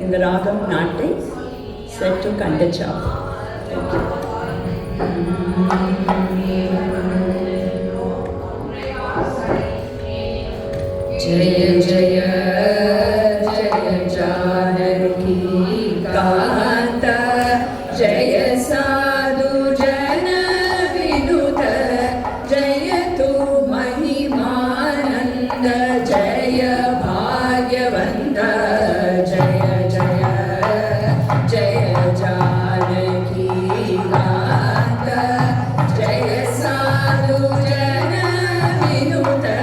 in the Ragam Natti, set to Kandacha. Thank you. Jaya Jaya Jaya Janaki Kanta Jaya Sadhu Jana Vinuta Jaya Tu Mahimananda Jaya Bhagyavanta Jaya Jaya Jaya Janaki Kanta Jaya Sadhu Jana Vinuta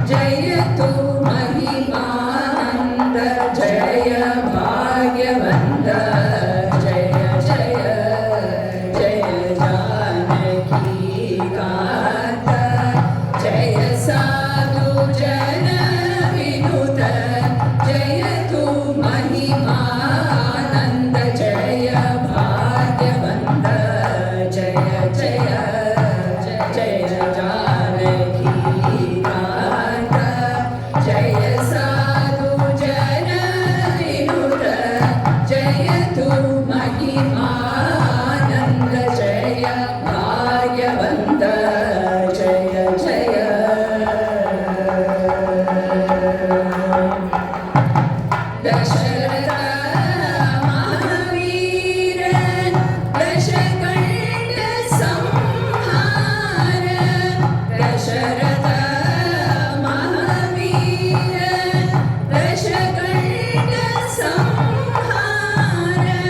Jaya Tu Mahimananda Jaya Bhagyavanta Jaya Jaya Jaya Janaki Kanta Jaya Sadhu Jana Vinuta Jaya Tu Mahimananda Jaya Bhagyavanta Jaya Jaya Jaya Janaki Kanta Jaya Sadhu Jana Vinuta Jaya Tu Mahimananda Jaya Bhagyavanta Jaya Jaya Dasharatha Mahavira Dashakanda Samhara Dasharatha Mahavira Dashakanda Samhara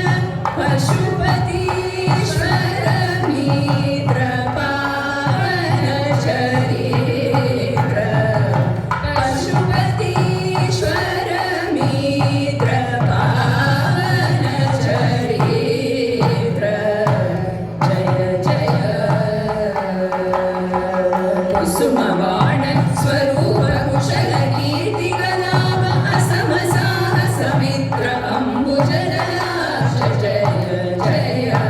Pashupatishvara Mitra Pavana Charitra Pashupatishvara Mitra Pavana Charitra Jaya Jaya Kusumavana Swarupa Kushala Kirti Kalava Asama Sahasa Mitra Ambujalaksha Jaya Jaya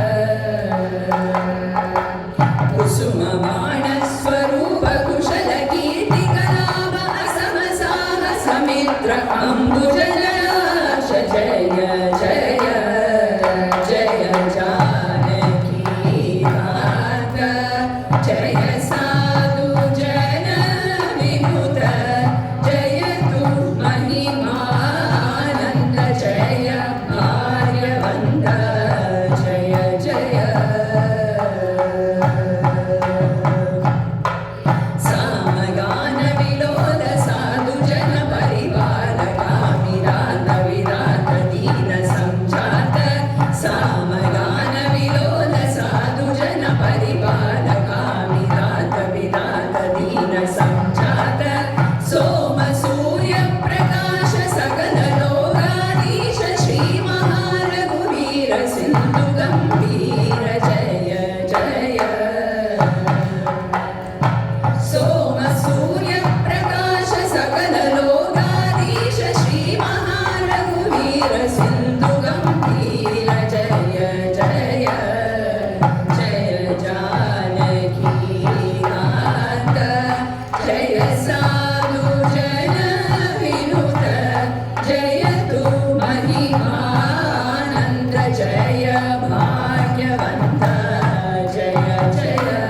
Kusumavana Swarupa Kushala Kirti Kalava Asama Sahasa Mitra Ambujalaksha Jaya Jaya Jaya Janaki Kanta Jaya Sadhu Jana Vinuta Jaya Tu Mahimananda Jaya Bhagyavanta Jaya Jaya Samagana Viloda Sadhu Jana Parivalaka Virata Virata Dina Samjata Samagana Viloda Sadhu Jana Parivalaka Virata Virata Dina Samjata Soma Surya Prakasha Sakala Logadisha Shri Maharaguvira Sindhu Gambhira Jaya Jaya Soma Surya Prakasha Sakala Logadisha Shri Maharaguvira Sindhu Gambhira Jaya Jaya Jaya Janaki Kanta Jaya Sadhu Jana Vinuta Jaya Tu Mahimananda Jaya Bhagyavanta Jaya Jaya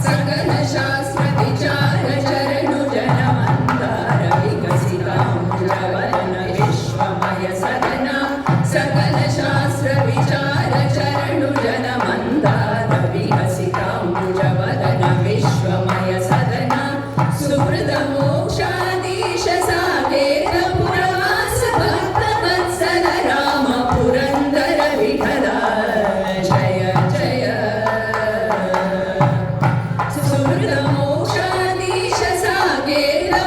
Sakala Shastra Vichara Charanu Jana Mandara Vikasita Mujavana Vishwamaya Sadana Sakala Shastra Vichara Charanu Jana Mandara Vikasita Mujavana Vishwamaya Sadana Suvrida Mokshadisha Saketa Puravasa Bhakta Vatsala Rama Purandara Vithala Jaya Jaya Suvrida Mokshadisha Saketa